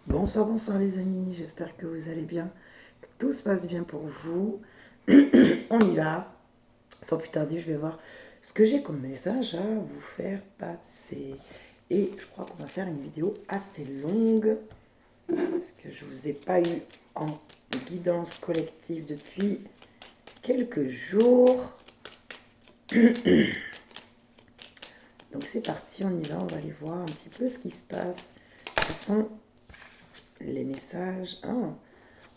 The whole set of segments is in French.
Bonsoir, bonsoir les amis, j'espère que vous allez bien, que tout se passe bien pour vous. On y va. Sans plus tarder, je vais voir ce que j'ai comme message à vous faire passer. Et je crois qu'on va faire une vidéo assez longue, parce que je ne vous ai pas eu en guidance collective depuis quelques jours. Donc c'est parti, on y va, on va aller voir un petit peu ce qui se passe. Quels sont les messages? On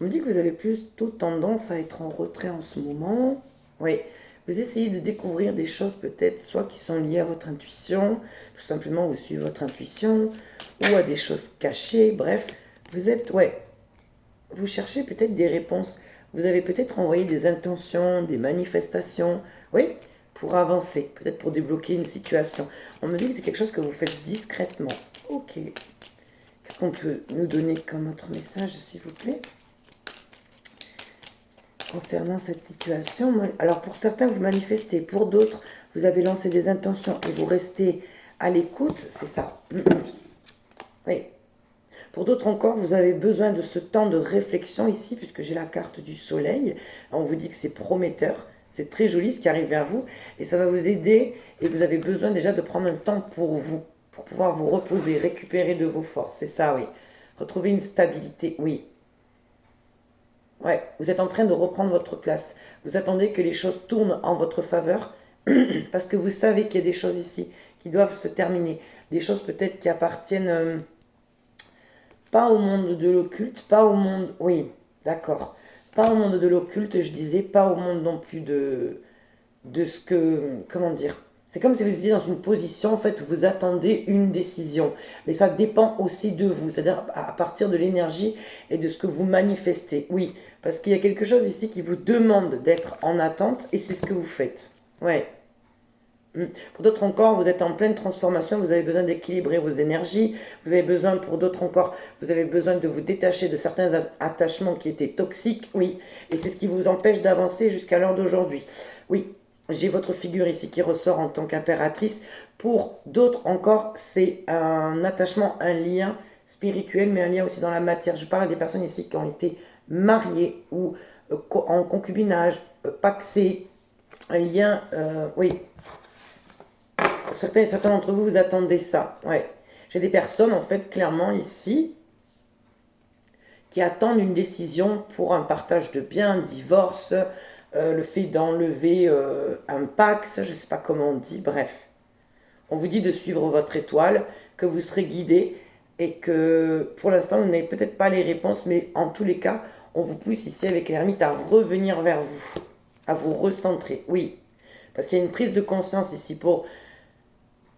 me dit que vous avez plutôt tendance à être en retrait en ce moment. Oui, vous essayez de découvrir des choses peut-être soit qui sont liées à votre intuition, tout simplement vous suivez votre intuition, ou à des choses cachées. Bref, vous êtes, ouais, vous cherchez peut-être des réponses. Vous avez peut-être envoyé des intentions, des manifestations, oui, pour avancer, peut-être pour débloquer une situation. On me dit que c'est quelque chose que vous faites discrètement. Ok. Qu'est-ce qu'on peut nous donner comme autre message, s'il vous plaît, concernant cette situation? Alors pour certains, vous manifestez, pour d'autres, vous avez lancé des intentions et vous restez à l'écoute, c'est ça. Oui. Pour d'autres encore, vous avez besoin de ce temps de réflexion ici, puisque j'ai la carte du soleil. On vous dit que c'est prometteur, c'est très joli ce qui arrive vers vous, et ça va vous aider, et vous avez besoin déjà de prendre un temps pour vous, pour pouvoir vous reposer, récupérer de vos forces, c'est ça, oui. Retrouver une stabilité, oui. Ouais, vous êtes en train de reprendre votre place. Vous attendez que les choses tournent en votre faveur parce que vous savez qu'il y a des choses ici qui doivent se terminer. Des choses peut-être qui appartiennent pas au monde de l'occulte, pas au monde... Oui, d'accord. Pas au monde de l'occulte, je disais, pas au monde non plus de ce que... Comment dire? C'est comme si vous étiez dans une position, en fait, où vous attendez une décision. Mais ça dépend aussi de vous, c'est-à-dire à partir de l'énergie et de ce que vous manifestez. Oui, parce qu'il y a quelque chose ici qui vous demande d'être en attente et c'est ce que vous faites. Ouais. Pour d'autres encore, vous êtes en pleine transformation, vous avez besoin d'équilibrer vos énergies, vous avez besoin, pour d'autres encore, vous avez besoin de vous détacher de certains attachements qui étaient toxiques, oui, et c'est ce qui vous empêche d'avancer jusqu'à l'heure d'aujourd'hui. Oui, j'ai votre figure ici qui ressort en tant qu'impératrice. Pour d'autres encore, c'est un attachement, un lien spirituel, mais un lien aussi dans la matière. Je parle à des personnes ici qui ont été mariées ou en concubinage, paxées, un lien, oui, pour certains d'entre vous, vous attendez ça. Ouais. J'ai des personnes, en fait, clairement ici, qui attendent une décision pour un partage de biens, un divorce, le fait d'enlever un pax, je ne sais pas comment on dit, bref. On vous dit de suivre votre étoile, que vous serez guidé et que pour l'instant, vous n'avez peut-être pas les réponses, mais en tous les cas, on vous pousse ici avec l'ermite à revenir vers vous, à vous recentrer. Oui, parce qu'il y a une prise de conscience ici pour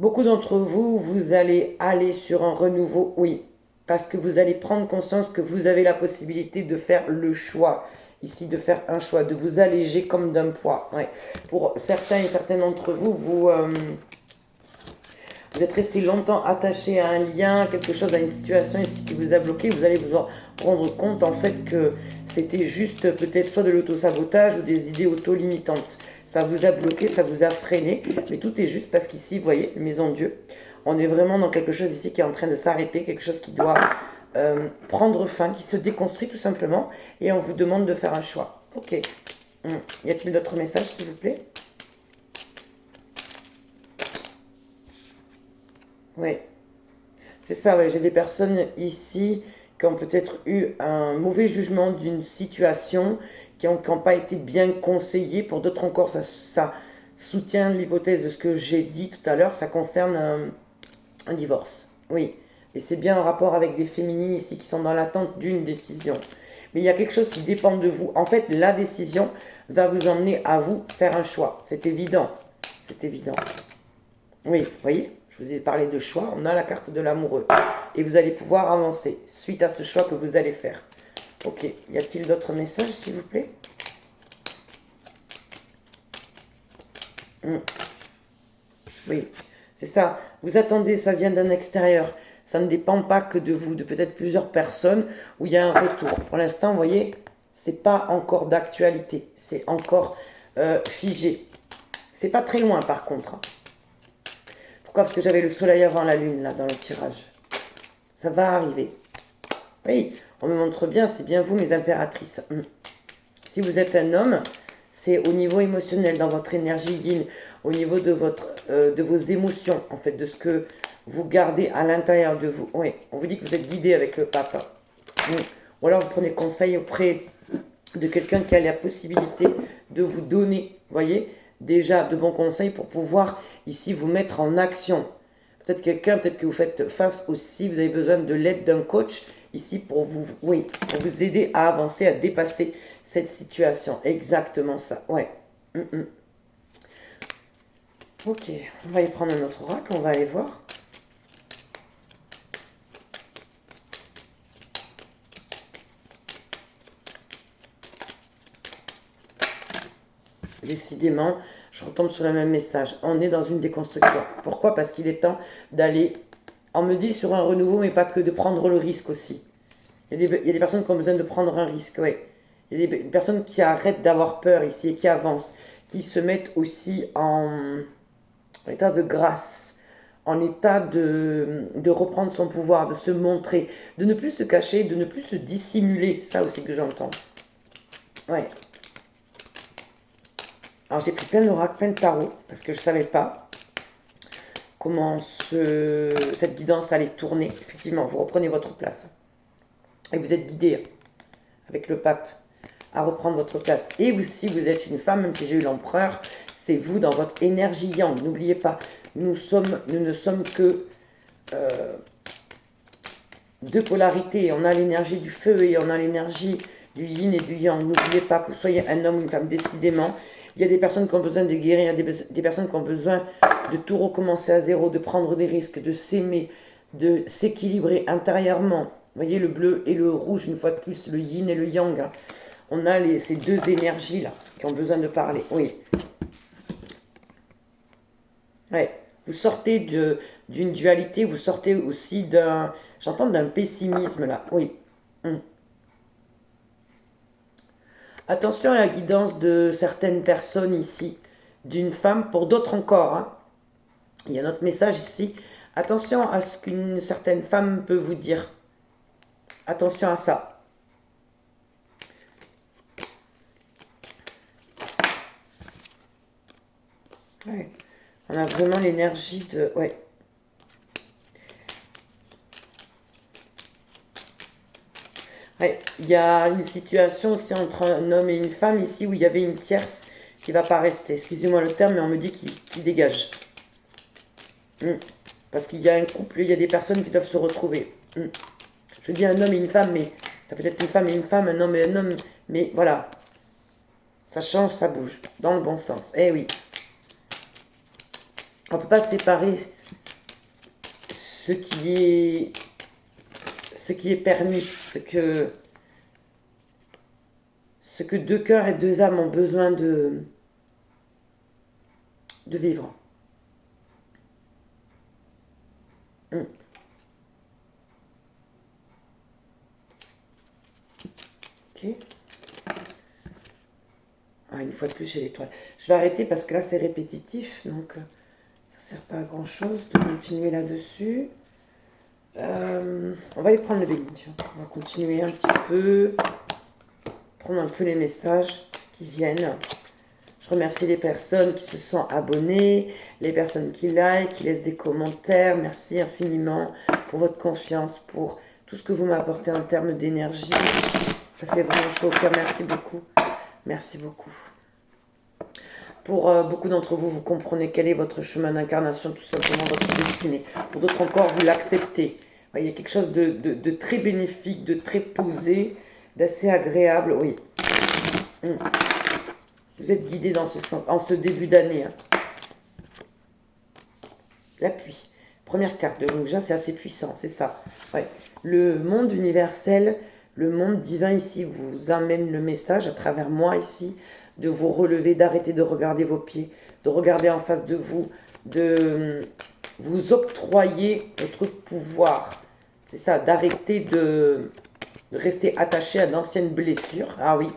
beaucoup d'entre vous, vous allez aller sur un renouveau, oui, parce que vous allez prendre conscience que vous avez la possibilité de faire le choix, ici de faire un choix, de vous alléger comme d'un poids. Ouais. Pour certains et certaines d'entre vous, vous êtes resté longtemps attaché à un lien, quelque chose, à une situation ici qui vous a bloqué, vous allez vous en rendre compte en fait que c'était juste peut-être soit de l'auto-sabotage ou des idées auto-limitantes. Ça vous a bloqué, ça vous a freiné, mais tout est juste parce qu'ici, vous voyez, Maison Dieu, on est vraiment dans quelque chose ici qui est en train de s'arrêter, quelque chose qui doit prendre fin, qui se déconstruit tout simplement, et on vous demande de faire un choix. Ok. Y a-t-il d'autres messages, s'il vous plaît? Oui. C'est ça, ouais. J'ai des personnes ici qui ont peut-être eu un mauvais jugement d'une situation, qui n'ont pas été bien conseillées. Pour d'autres encore, ça soutient l'hypothèse de ce que j'ai dit tout à l'heure, ça concerne un divorce. Oui, et c'est bien en rapport avec des féminines ici qui sont dans l'attente d'une décision. Mais il y a quelque chose qui dépend de vous. En fait, la décision va vous emmener à vous faire un choix. C'est évident. C'est évident. Oui, vous voyez, je vous ai parlé de choix, on a la carte de l'amoureux. Et vous allez pouvoir avancer suite à ce choix que vous allez faire. Ok, y a-t-il d'autres messages, s'il vous plaît? Oui, c'est ça. Vous attendez, ça vient d'un extérieur. Ça ne dépend pas que de vous, de peut-être plusieurs personnes où il y a un retour. Pour l'instant, vous voyez, c'est pas encore d'actualité. C'est encore figé. C'est pas très loin, par contre. Pourquoi? Parce que j'avais le soleil avant la lune, là, dans le tirage. Ça va arriver. Oui, on me montre bien, c'est bien vous, mes impératrices. Si vous êtes un homme, c'est au niveau émotionnel, dans votre énergie yin, au niveau de, de vos émotions, en fait, de ce que vous gardez à l'intérieur de vous. Oui, on vous dit que vous êtes guidé avec le pape. Ou alors vous prenez conseil auprès de quelqu'un qui a la possibilité de vous donner, voyez, déjà de bons conseils pour pouvoir ici vous mettre en action. Peut-être quelqu'un, peut-être que vous faites face aussi, vous avez besoin de l'aide d'un coach ici pour vous, oui, pour vous aider à avancer, à dépasser cette situation. Exactement ça, ouais. Ok, on va aller prendre un autre oracle, on va aller voir. Décidément, je retombe sur le même message. On est dans une déconstruction. Pourquoi? Parce qu'il est temps d'aller, on me dit, sur un renouveau, mais pas que, de prendre le risque aussi. Il y a des personnes qui ont besoin de prendre un risque, oui. Il y a des personnes qui arrêtent d'avoir peur ici et qui avancent, qui se mettent aussi en état de grâce, en état de reprendre son pouvoir, de se montrer, de ne plus se cacher, de ne plus se dissimuler. C'est ça aussi que j'entends. Ouais. Alors j'ai pris plein d'oracles, plein de tarots, parce que je ne savais pas comment cette guidance allait tourner. Effectivement, vous reprenez votre place. Et vous êtes guidé avec le pape à reprendre votre place. Et vous, si vous êtes une femme, même si j'ai eu l'empereur, c'est vous dans votre énergie yang. N'oubliez pas, nous ne sommes que deux polarités. On a l'énergie du feu et on a l'énergie du yin et du yang. N'oubliez pas que vous soyez un homme ou une femme, décidément. Il y a des personnes qui ont besoin de guérir, il y a des personnes qui ont besoin de tout recommencer à zéro, de prendre des risques, de s'aimer, de s'équilibrer intérieurement. Vous voyez, le bleu et le rouge, une fois de plus, le yin et le yang. Hein. On a ces deux énergies-là qui ont besoin de parler. Oui. Ouais. Vous sortez d'une dualité, vous sortez aussi d'un... J'entends d'un pessimisme, là. Oui. Attention à la guidance de certaines personnes ici, d'une femme, pour d'autres encore. Hein. Il y a notre message ici. Attention à ce qu'une certaine femme peut vous dire. Attention à ça. Ouais. On a vraiment l'énergie de... Ouais. Ouais. Il y a une situation aussi entre un homme et une femme ici où il y avait une tierce qui ne va pas rester. Excusez-moi le terme, mais on me dit qu'il dégage. Parce qu'il y a un couple, il y a des personnes qui doivent se retrouver. Je dis un homme et une femme, mais ça peut être une femme et une femme, un homme et un homme. Mais voilà. Ça change, ça bouge. Dans le bon sens. Eh oui. On ne peut pas séparer ce qui est permis, ce que deux cœurs et deux âmes ont besoin de vivre. Ok. Ah, une fois de plus, j'ai l'étoile. Je vais arrêter parce que là, c'est répétitif, donc ça ne sert pas à grand-chose de continuer là-dessus. On va aller prendre le béni. On va continuer un petit peu, prendre un peu les messages qui viennent. Je remercie les personnes qui se sont abonnées, les personnes qui like, qui laissent des commentaires. Merci infiniment pour votre confiance, pour tout ce que vous m'apportez en termes d'énergie. Ça fait vraiment chaud au cœur. Merci beaucoup. Merci beaucoup. Pour beaucoup d'entre vous, vous comprenez quel est votre chemin d'incarnation, tout simplement votre destinée. Pour d'autres encore, vous l'acceptez. Il y a quelque chose de très bénéfique, de très posé, d'assez agréable. Oui. Vous êtes guidé dans ce sens, en ce début d'année. Hein. L'appui. Première carte de Rouge, c'est assez puissant, c'est ça. Ouais. Le monde universel, le monde divin ici vous amène le message à travers moi ici, de vous relever, d'arrêter de regarder vos pieds, de regarder en face de vous, de vous octroyer votre pouvoir. C'est ça, d'arrêter de rester attaché à d'anciennes blessures. Ah oui.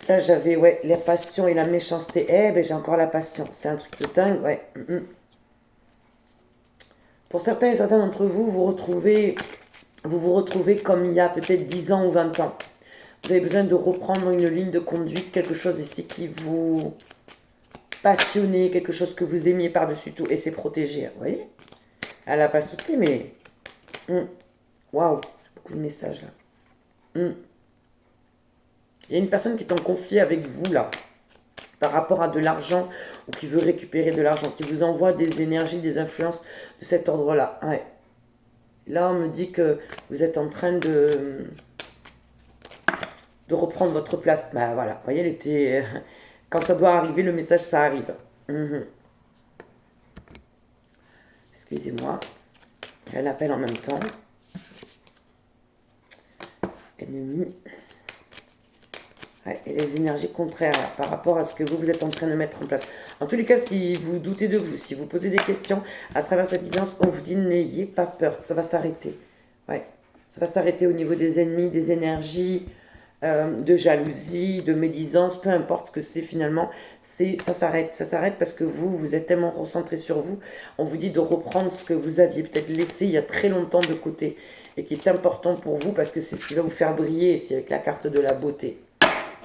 Là, j'avais, ouais, la passion et la méchanceté. Eh ben, j'ai encore la passion. C'est un truc de dingue, ouais. Pour certains et certains d'entre vous, vous retrouvez vous vous retrouvez comme il y a peut-être 10 ans ou 20 ans. Vous avez besoin de reprendre une ligne de conduite, quelque chose ici qui vous passionnait, quelque chose que vous aimiez par-dessus tout, et c'est protégé, vous voyez? Elle n'a pas sauté, mais... Waouh, beaucoup de messages là. Il y a une personne qui est en conflit avec vous là, par rapport à de l'argent, ou qui veut récupérer de l'argent, qui vous envoie des énergies, des influences de cet ordre-là. Ouais. Là, on me dit que vous êtes en train de reprendre votre place. Bah voilà, vous voyez, elle était... Quand ça doit arriver, le message, ça arrive. Excusez-moi. Elle appelle en même temps. Ennemi. Ouais, et les énergies contraires là, par rapport à ce que vous êtes en train de mettre en place. En tous les cas, si vous doutez de vous, si vous posez des questions à travers cette vidéo, on vous dit n'ayez pas peur, ça va s'arrêter. Ouais, ça va s'arrêter au niveau des ennemis, des énergies, de jalousie, de médisance, peu importe ce que c'est finalement, ça s'arrête parce que vous êtes tellement recentré sur vous. On vous dit de reprendre ce que vous aviez peut-être laissé il y a très longtemps de côté et qui est important pour vous parce que c'est ce qui va vous faire briller ici avec la carte de la beauté.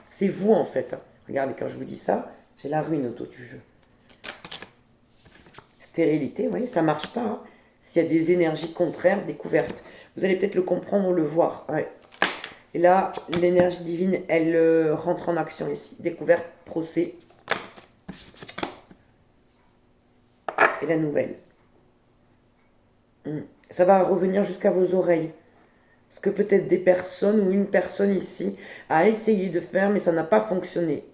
C'est vous en fait. Regardez, quand je vous dis ça, j'ai la ruine autour du jeu. Stérilité, vous voyez, ça ne marche pas. Hein. S'il y a des énergies contraires, découvertes. Vous allez peut-être le comprendre ou le voir. Ouais. Et là, l'énergie divine, elle rentre en action ici. Découverte, procès. Et la nouvelle. Ça va revenir jusqu'à vos oreilles. Ce que peut-être des personnes ou une personne ici a essayé de faire, mais ça n'a pas fonctionné.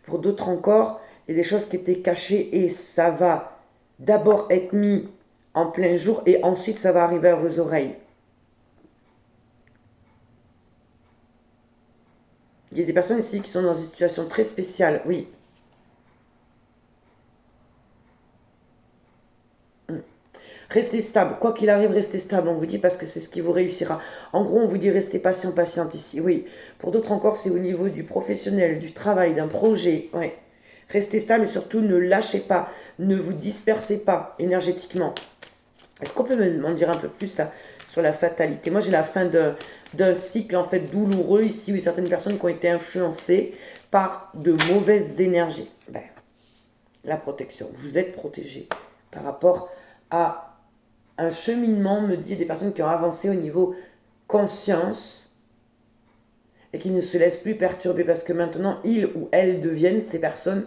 Pour d'autres encore, il y a des choses qui étaient cachées et ça va d'abord être mis en plein jour et ensuite ça va arriver à vos oreilles. Il y a des personnes ici qui sont dans une situation très spéciale, oui. Restez stable, quoi qu'il arrive, restez stable, on vous dit, parce que c'est ce qui vous réussira. En gros, on vous dit restez patient, patiente ici, oui. Pour d'autres encore, c'est au niveau du professionnel, du travail, d'un projet, oui. Restez stable et surtout ne lâchez pas, ne vous dispersez pas énergétiquement. Est-ce qu'on peut m'en dire un peu plus là sur la fatalité? Moi, j'ai la fin d'un cycle en fait douloureux ici, où certaines personnes qui ont été influencées par de mauvaises énergies. Ben, la protection, vous êtes protégé par rapport à un cheminement, me dit des personnes qui ont avancé au niveau conscience et qui ne se laissent plus perturber parce que maintenant, ils ou elles deviennent, ces personnes,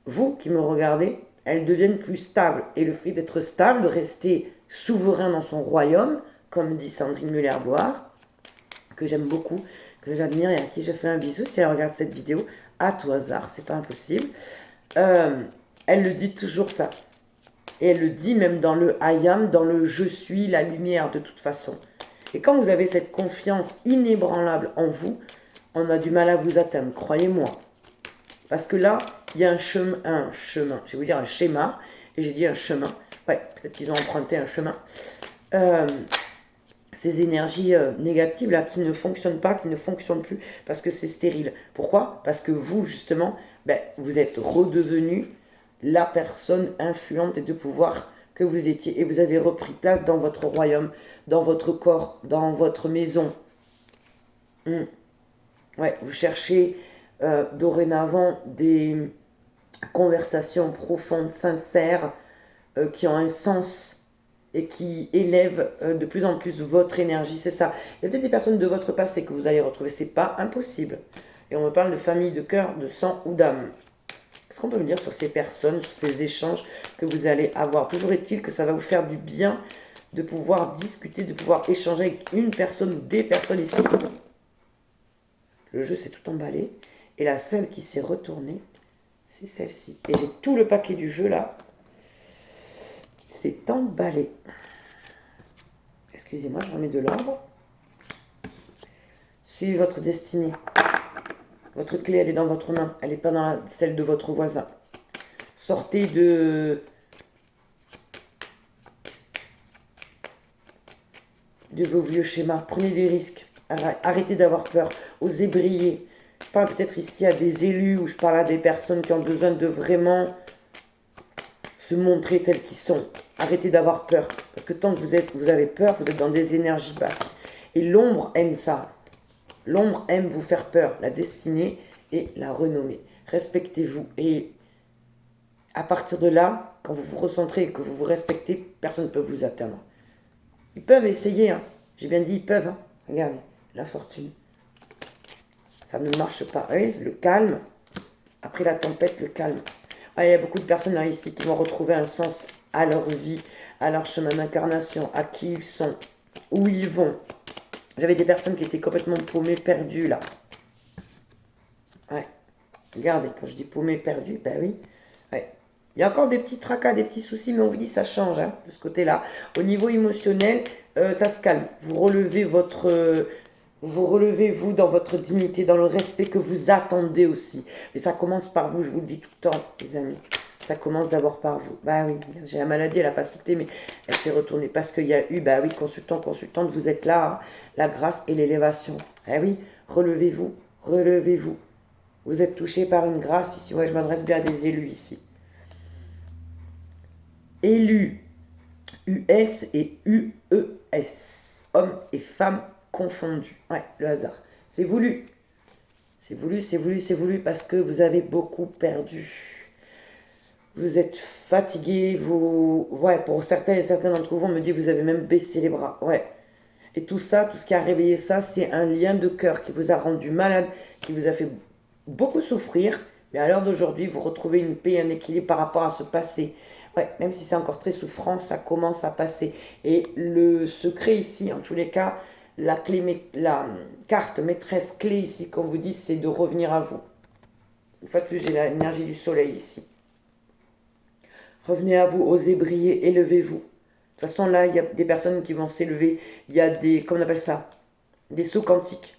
vous qui me regardez, elles deviennent plus stables. Et le fait d'être stable, de rester souverain dans son royaume, comme dit Sandrine Muller-Boire, que j'aime beaucoup, que j'admire et à qui je fais un bisou, si elle regarde cette vidéo, à tout hasard, c'est pas impossible, elle le dit toujours ça. Et elle le dit même dans le I am, dans le je suis la lumière de toute façon. Et quand vous avez cette confiance inébranlable en vous, on a du mal à vous atteindre, croyez-moi. Parce que là, il y a un chemin, je vais vous dire un schéma, et j'ai dit un chemin. Ouais, peut-être qu'ils ont emprunté un chemin. Ces énergies négatives là qui ne fonctionnent pas, qui ne fonctionnent plus, parce que c'est stérile. Pourquoi? Parce que vous, justement, vous êtes redevenu la personne influente et de pouvoir que vous étiez. Et vous avez repris place dans votre royaume, dans votre corps, dans votre maison. Ouais, vous cherchez dorénavant des conversations profondes, sincères, qui ont un sens et qui élèvent de plus en plus votre énergie. C'est ça. Il y a peut-être des personnes de votre passé que vous allez retrouver. C'est pas impossible. Et on me parle de famille, de cœur, de sang ou d'âme. Qu'est-ce qu'on peut me dire sur ces personnes, sur ces échanges que vous allez avoir? Toujours est-il que ça va vous faire du bien de pouvoir discuter, de pouvoir échanger avec une personne ou des personnes ici. Le jeu s'est tout emballé. Et la seule qui s'est retournée, c'est celle-ci. Et j'ai tout le paquet du jeu là qui s'est emballé. Excusez-moi, je remets de l'ordre. Suivez votre destinée. Votre clé, elle est dans votre main. Elle n'est pas dans celle de votre voisin. Sortez de vos vieux schémas. Prenez des risques. Arrêtez d'avoir peur. Osez briller. Je parle peut-être ici à des élus ou je parle à des personnes qui ont besoin de vraiment se montrer tels qu'ils sont. Arrêtez d'avoir peur. Parce que tant que vous avez peur, vous êtes dans des énergies basses. Et l'ombre aime ça. L'ombre aime vous faire peur. La destinée et la renommée. Respectez-vous. Et à partir de là, quand vous vous recentrez et que vous vous respectez, personne ne peut vous atteindre. Ils peuvent essayer. Hein. J'ai bien dit, ils peuvent. Hein. Regardez, la fortune. Ça ne marche pas. Vous voyez, le calme. Après la tempête, le calme. Ah, il y a beaucoup de personnes là ici qui vont retrouver un sens à leur vie, à leur chemin d'incarnation, à qui ils sont, où ils vont. J'avais des personnes qui étaient complètement paumées, perdues là. Ouais. Regardez, quand je dis paumées, perdues, ben oui. Ouais. Il y a encore des petits tracas, des petits soucis, mais on vous dit ça change hein, de ce côté-là. Au niveau émotionnel, ça se calme. Vous relevez vous dans votre dignité, dans le respect que vous attendez aussi. Mais ça commence par vous, je vous le dis tout le temps, les amis. Ça commence d'abord par vous. Bah oui, j'ai la maladie, elle n'a pas sauté, mais elle s'est retournée parce qu'il y a eu, bah oui, consultant, consultante, vous êtes là, hein, la grâce et l'élévation. Ah oui, relevez-vous, relevez-vous. Vous êtes touché par une grâce ici. Ouais, je m'adresse bien à des élus ici. Élus, US et UES, hommes et femmes confondus. Ouais, le hasard. C'est voulu. C'est voulu, c'est voulu, c'est voulu parce que vous avez beaucoup perdu. Vous êtes fatigué, vous... Ouais, pour certains et certains d'entre vous, on me dit vous avez même baissé les bras. Ouais. Et tout ça, tout ce qui a réveillé ça, c'est un lien de cœur qui vous a rendu malade, qui vous a fait beaucoup souffrir. Mais à l'heure d'aujourd'hui, vous retrouvez une paix, un équilibre par rapport à ce passé. Ouais, même si c'est encore très souffrant, ça commence à passer. Et le secret ici, en tous les cas, la carte maîtresse clé ici, qu'on vous dit, c'est de revenir à vous. Une fois de plus, j'ai l'énergie du soleil ici. Revenez à vous, osez briller, élevez-vous. De toute façon, là, il y a des personnes qui vont s'élever. Il y a des, comment on appelle ça? Des sauts quantiques.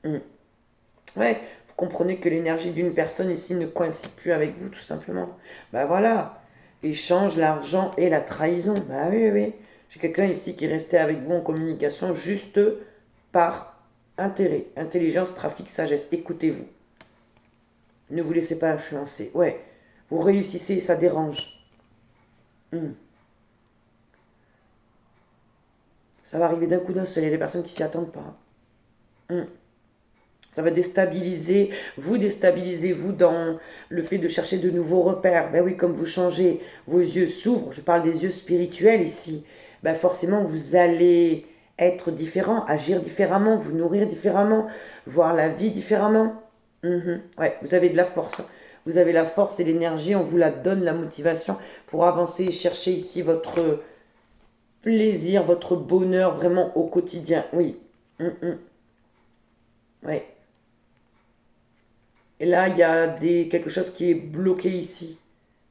Ouais, vous comprenez que l'énergie d'une personne ici ne coïncide plus avec vous, tout simplement. Bah voilà, échange, l'argent et la trahison. Bah oui, oui. J'ai quelqu'un ici qui restait avec vous en communication juste par intérêt. Intelligence, trafic, sagesse. Écoutez-vous. Ne vous laissez pas influencer. Ouais, vous réussissez, ça dérange. Ça va arriver d'un coup d'un seul. Il y a des personnes qui s'y attendent pas. Ça va déstabiliser, vous déstabilisez-vous dans le fait de chercher de nouveaux repères. Ben oui, comme vous changez, vos yeux s'ouvrent, je parle des yeux spirituels ici, ben forcément vous allez être différent, agir différemment, vous nourrir différemment, voir la vie différemment. Ouais, vous avez de la force. Vous avez la force et l'énergie, on vous la donne, la motivation pour avancer et chercher ici votre plaisir, votre bonheur vraiment au quotidien. Oui. Ouais. Et là, il y a quelque chose qui est bloqué ici,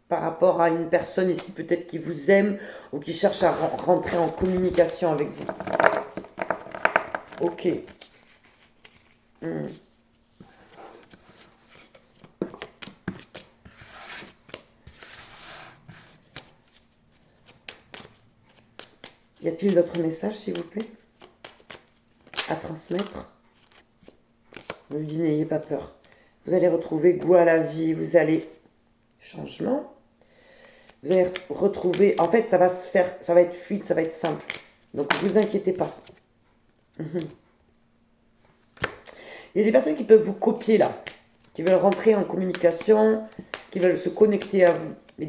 par rapport à une personne ici peut-être qui vous aime ou qui cherche à rentrer en communication avec vous. Ok. Y a-t-il d'autres messages, s'il vous plaît, à transmettre? Je vous dis, n'ayez pas peur. Vous allez retrouver goût à la vie, vous allez... Changement. Vous allez retrouver... En fait, ça va se faire, ça va être fluide, ça va être simple. Donc, ne vous inquiétez pas. Il y a des personnes qui peuvent vous copier, là. Qui veulent rentrer en communication, qui veulent se connecter à vous. Mais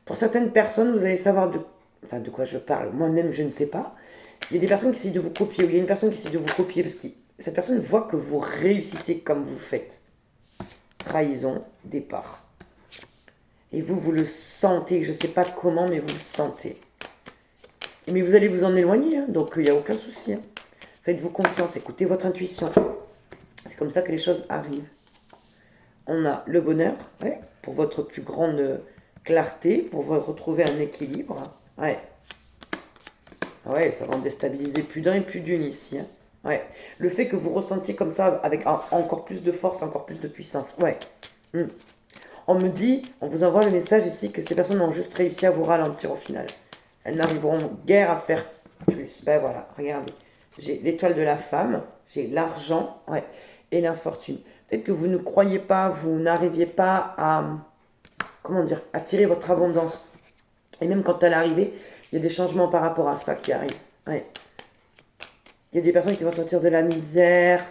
pour certaines personnes, vous allez savoir de quoi je parle. Moi-même, je ne sais pas. Il y a des personnes qui essayent de vous copier, ou il y a une personne qui essaie de vous copier, parce que cette personne voit que vous réussissez comme vous faites. Trahison, départ. Et vous le sentez, je ne sais pas comment, mais vous le sentez. Mais vous allez vous en éloigner, hein, donc il n'y a aucun souci. Hein. Faites-vous confiance, écoutez votre intuition. C'est comme ça que les choses arrivent. On a le bonheur, ouais, pour votre plus grande clarté, pour retrouver un équilibre. Ouais. Ouais, ça va en déstabiliser plus d'un et plus d'une ici. Hein. Ouais. Le fait que vous ressentiez comme ça, avec encore plus de force, encore plus de puissance. Ouais. On me dit, on vous envoie le message ici que ces personnes ont juste réussi à vous ralentir au final. Elles n'arriveront guère à faire plus. Ben voilà, regardez. J'ai l'étoile de la femme, j'ai l'argent, ouais. et l'infortune. Peut-être que vous ne croyez pas, vous n'arriviez pas à, comment dire, attirer votre abondance. Et même quand elle est arrivée, il y a des changements par rapport à ça qui arrivent. Ouais. Il y a des personnes qui vont sortir de la misère.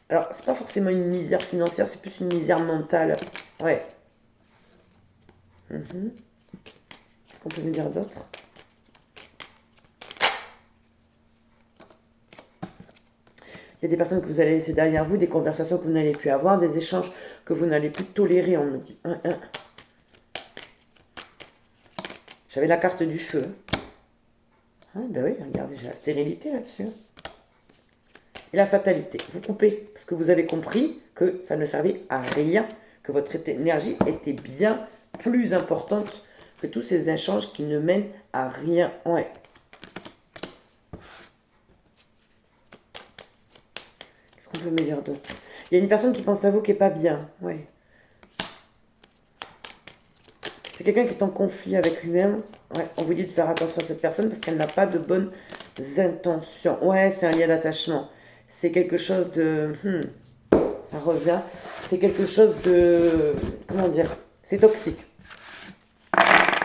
Alors, c'est pas forcément une misère financière, c'est plus une misère mentale. Ouais. Qu'est-ce qu'on peut me dire d'autre? Il y a des personnes que vous allez laisser derrière vous, des conversations que vous n'allez plus avoir, des échanges que vous n'allez plus tolérer, on me dit. J'avais la carte du feu. Ah, ben oui, regardez, j'ai la stérilité là-dessus. Et la fatalité. Vous coupez, parce que vous avez compris que ça ne servait à rien, que votre énergie était bien plus importante que tous ces échanges qui ne mènent à rien. Ouais. Qu'est-ce qu'on peut me dire d'autre? Il y a une personne qui pense à vous qui n'est pas bien. Ouais. C'est quelqu'un qui est en conflit avec lui-même. Ouais, on vous dit de faire attention à cette personne parce qu'elle n'a pas de bonnes intentions. Ouais, c'est un lien d'attachement. C'est quelque chose de... ça revient. C'est quelque chose de... Comment dire? C'est toxique.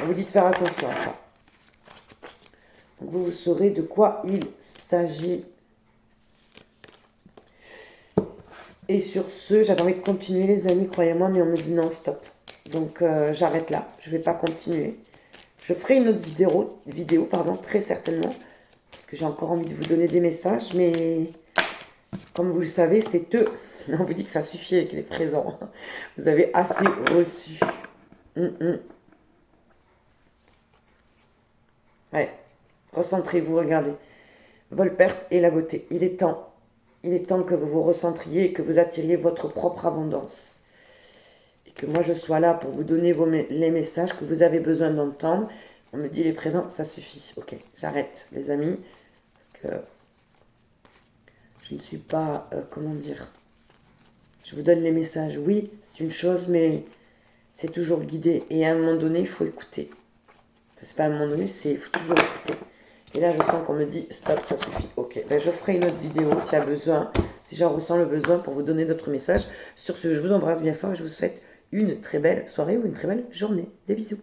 On vous dit de faire attention à ça. Donc vous saurez de quoi il s'agit. Et sur ce, j'avais envie de continuer les amis, croyez-moi, mais on me dit non, stop. Donc j'arrête là, je ne vais pas continuer. Je ferai une autre vidéo, très certainement, parce que j'ai encore envie de vous donner des messages, mais comme vous le savez, c'est eux. On vous dit que ça suffit avec les présents. Vous avez assez reçu. Ouais, recentrez-vous, regardez. Vol-perte et la beauté. Il est temps que vous vous recentriez et que vous attiriez votre propre abondance. Que moi je sois là pour vous donner les messages que vous avez besoin d'entendre. On me dit les présents, ça suffit. Ok, j'arrête les amis, parce que je ne suis pas, comment dire, je vous donne les messages, oui, c'est une chose, mais c'est toujours guidé. Et à un moment donné, il faut écouter. C'est pas à un moment donné, il faut toujours écouter. Et là, je sens qu'on me dit, stop, ça suffit. Ok, ben, je ferai une autre vidéo s'il y a besoin, si j'en ressens le besoin pour vous donner d'autres messages. Sur ce, je vous embrasse bien fort et je vous souhaite une très belle soirée ou une très belle journée. Des bisous.